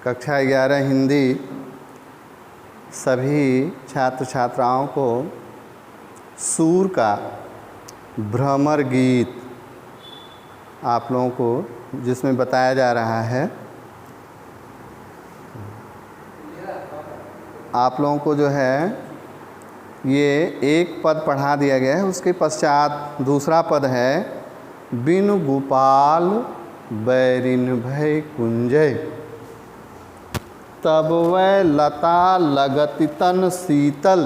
कक्षा 11 हिंदी सभी छात्र छात्राओं को सूर का भ्रमर गीत आप लोगों को जिसमें बताया जा रहा है, आप लोगों को जो है ये एक पद पढ़ा दिया गया है। उसके पश्चात दूसरा पद है बिनु गोपाल बैरिन भय कुंजय, तब वै लता लगति तन शीतल,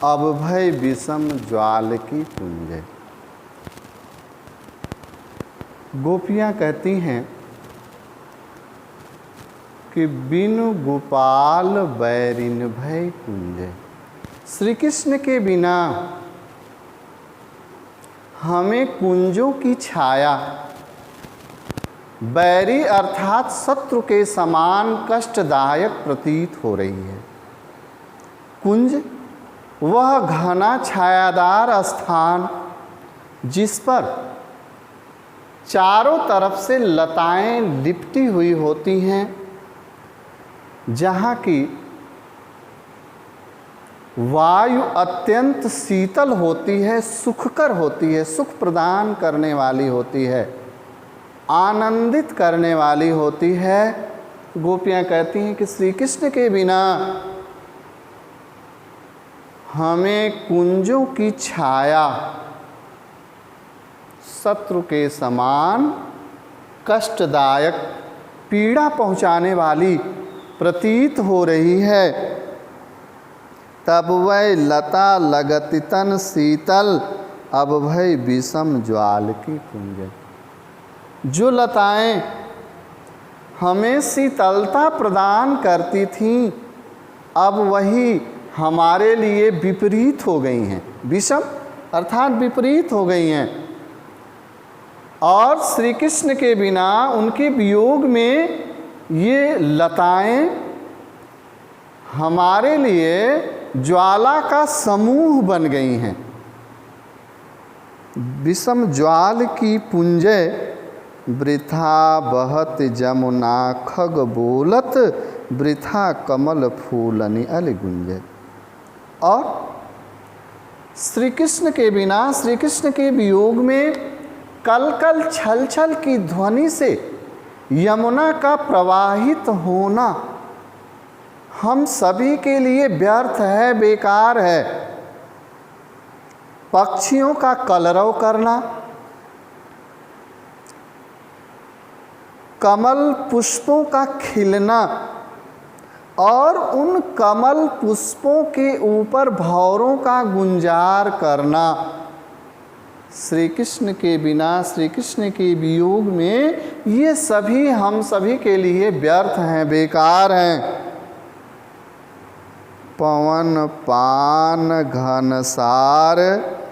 अब भय विषम ज्वाल की कुंजय। गोपियाँ कहती हैं कि बिनु गोपाल बैरिन भय कुंजय, श्री कृष्ण के बिना हमें कुंजों की छाया, बैरी अर्थात शत्रु के समान कष्टदायक प्रतीत हो रही है। कुंज वह घना छायादार स्थान जिस पर चारों तरफ से लताएं लिपटी हुई होती हैं, जहाँ की वायु अत्यंत शीतल होती है, सुखकर होती है, सुख प्रदान करने वाली होती है, आनंदित करने वाली होती है। गोपियाँ कहती हैं कि श्री कृष्ण के बिना हमें कुंजों की छाया शत्रु के समान कष्टदायक पीड़ा पहुँचाने वाली प्रतीत हो रही है। तब वै लता लगति तन शीतल, अब भय विषम ज्वाल की कुंजय। जो लताएं हमें शीतलता प्रदान करती थीं, अब वही हमारे लिए विपरीत हो गई हैं, विषम अर्थात विपरीत हो गई हैं। और श्री कृष्ण के बिना उनके वियोग में ये लताएं हमारे लिए ज्वाला का समूह बन गई हैं। विषम ज्वाल की पुंजय, वृथा बहत जमुना खग बोलत, वृथा कमल फूलनि अल गुंजय। और श्री कृष्ण के बिना, श्री कृष्ण के वियोग में कल कल छल छल की ध्वनि से यमुना का प्रवाहित होना हम सभी के लिए व्यर्थ है, बेकार है। पक्षियों का कलरव करना, कमल पुष्पों का खिलना और उन कमल पुष्पों के ऊपर भंवरों का गुंजार करना, श्री कृष्ण के बिना, श्री कृष्ण के वियोग में ये सभी हम सभी के लिए व्यर्थ हैं, बेकार हैं। पवन पान घनसार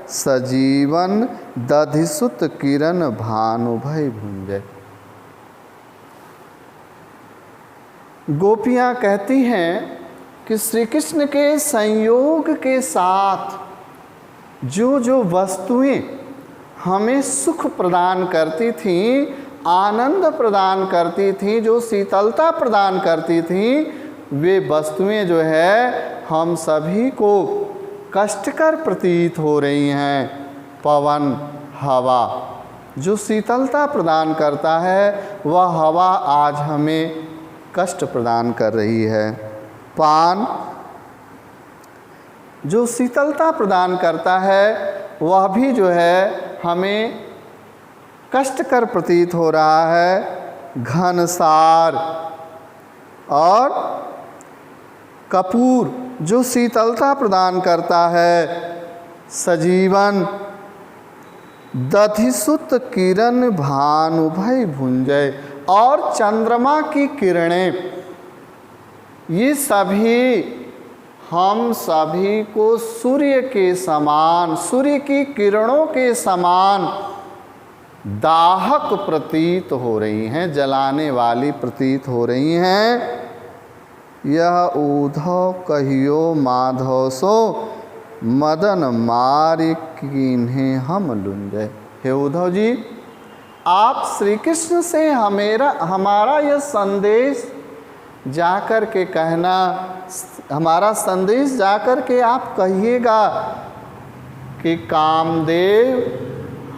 सजीवन, दधिसुत किरण भानु भय भुंजय। गोपियाँ कहती हैं कि श्री कृष्ण के संयोग के साथ जो जो वस्तुएं हमें सुख प्रदान करती थीं, आनंद प्रदान करती थीं, जो शीतलता प्रदान करती थीं, वे वस्तुएं जो है हम सभी को कष्टकर प्रतीत हो रही हैं। पवन, हवा जो शीतलता प्रदान करता है, वह हवा आज हमें कष्ट प्रदान कर रही है। पान जो शीतलता प्रदान करता है, वह भी जो है हमें कष्टकर प्रतीत हो रहा है। घनसार और कपूर जो शीतलता प्रदान करता है। सजीवन, दधिसुत किरण भानु भय भुंजय और चंद्रमा की किरणें, ये सभी हम सभी को सूर्य के समान, सूर्य की किरणों के समान दाहक प्रतीत हो रही हैं, जलाने वाली प्रतीत हो रही हैं। यह ऊधव कहियो माधव सो, मदन मारि कीन्हे हम लुंजय। हे उद्धव जी, आप श्री कृष्ण से हमारा यह संदेश जाकर के कहना, हमारा संदेश जाकर के आप कहिएगा कि कामदेव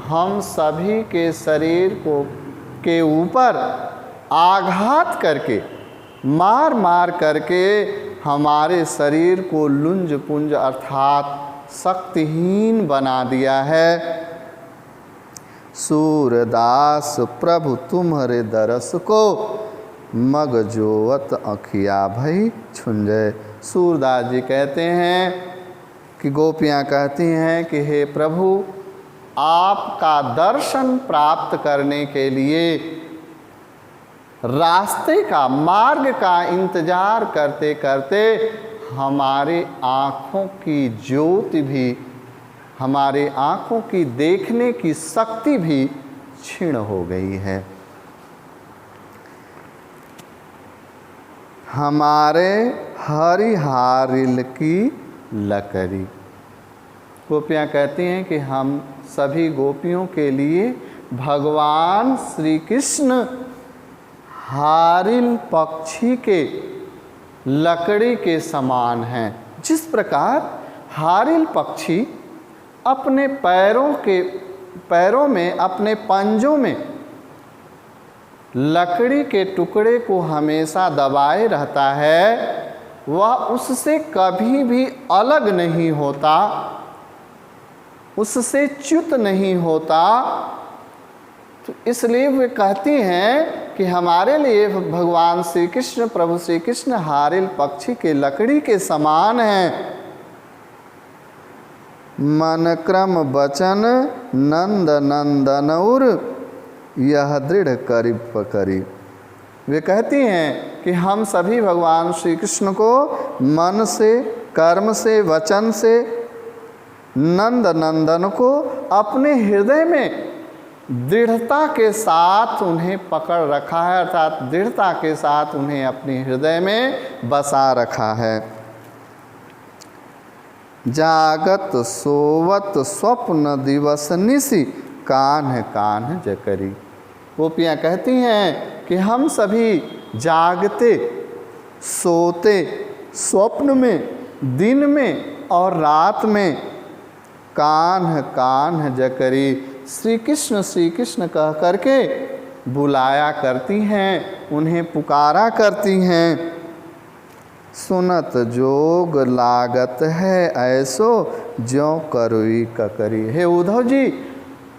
हम सभी के शरीर के ऊपर आघात करके, मार मार करके हमारे शरीर को लुंज पुंज अर्थात शक्तिहीन बना दिया है। सूरदास प्रभु तुम्हारे दरस को, मग जोवत अखिया भई छुंजय। सूरदास जी कहते हैं कि गोपियाँ कहती हैं कि हे प्रभु, आपका दर्शन प्राप्त करने के लिए रास्ते का, मार्ग का इंतजार करते करते हमारे आँखों की ज्योति भी, हमारे आँखों की देखने की शक्ति भी क्षीण हो गई है। हमारे हरिहारिल की लकड़ी। गोपियाँ कहती हैं कि हम सभी गोपियों के लिए भगवान श्री कृष्ण हारिल पक्षी के लकड़ी के समान हैं। जिस प्रकार हारिल पक्षी अपने पैरों में, अपने पंजों में लकड़ी के टुकड़े को हमेशा दबाए रहता है, वह उससे कभी भी अलग नहीं होता, उससे च्युत नहीं होता। तो इसलिए वे कहती हैं कि हमारे लिए भगवान श्री कृष्ण, प्रभु श्री कृष्ण हारिल पक्षी के लकड़ी के समान हैं। मन क्रम बचन नंद नंदनौर यह दृढ़ करीब पकरी। वे कहती हैं कि हम सभी भगवान श्री कृष्ण को मन से, कर्म से, वचन से, नंद नंदन को अपने हृदय में दृढ़ता के साथ उन्हें पकड़ रखा है, अर्थात दृढ़ता के साथ उन्हें अपने हृदय में बसा रखा है। जागत सोवत स्वप्न दिवस निशि कान्ह कान्ह जकरी। गोपियाँ कहती हैं कि हम सभी जागते, सोते, स्वप्न में, दिन में और रात में कान्ह कान्ह जकरी श्री कृष्ण कह करके बुलाया करती हैं, उन्हें पुकारा करती हैं। सुनत जोग लागत है ऐसो ज्यों करुई ककरी। हे उद्धव जी,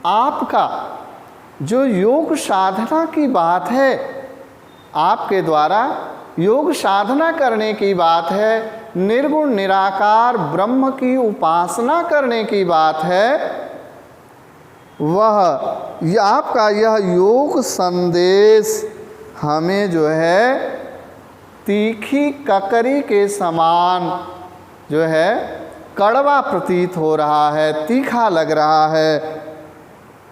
आपका जो योग साधना की बात है, आपके द्वारा योग साधना करने की बात है, निर्गुण निराकार ब्रह्म की उपासना करने की बात है, वह आपका यह योग संदेश हमें जो है तीखी ककरी के समान जो है कड़वा प्रतीत हो रहा है, तीखा लग रहा है।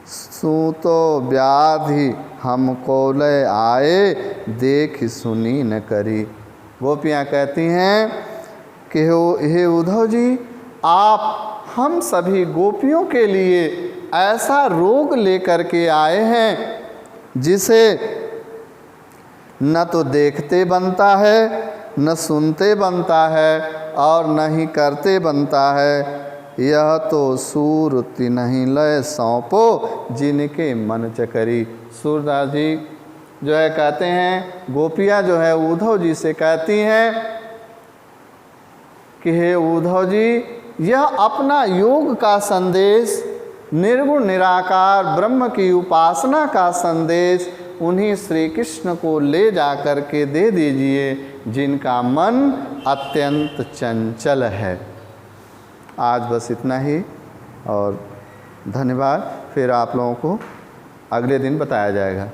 सूतो व्याधि हमको लय आए देख सुनी न करी। गोपियाँ कहती हैं कि हे उद्धव जी, आप हम सभी गोपियों के लिए ऐसा रोग लेकर के आए हैं जिसे न तो देखते बनता है, न सुनते बनता है और न ही करते बनता है। यह तो सूरति नहीं लय सौंपो जिनके मन चकरी। सूरदास जी जो है कहते हैं, गोपियाँ जो है उद्धव जी से कहती हैं कि हे उद्धव जी, यह अपना योग का संदेश, निर्गुण निराकार ब्रह्म की उपासना का संदेश उन्हीं श्री कृष्ण को ले जा कर के दे दीजिए जिनका मन अत्यंत चंचल है। आज बस इतना ही और धन्यवाद। फिर आप लोगों को अगले दिन बताया जाएगा।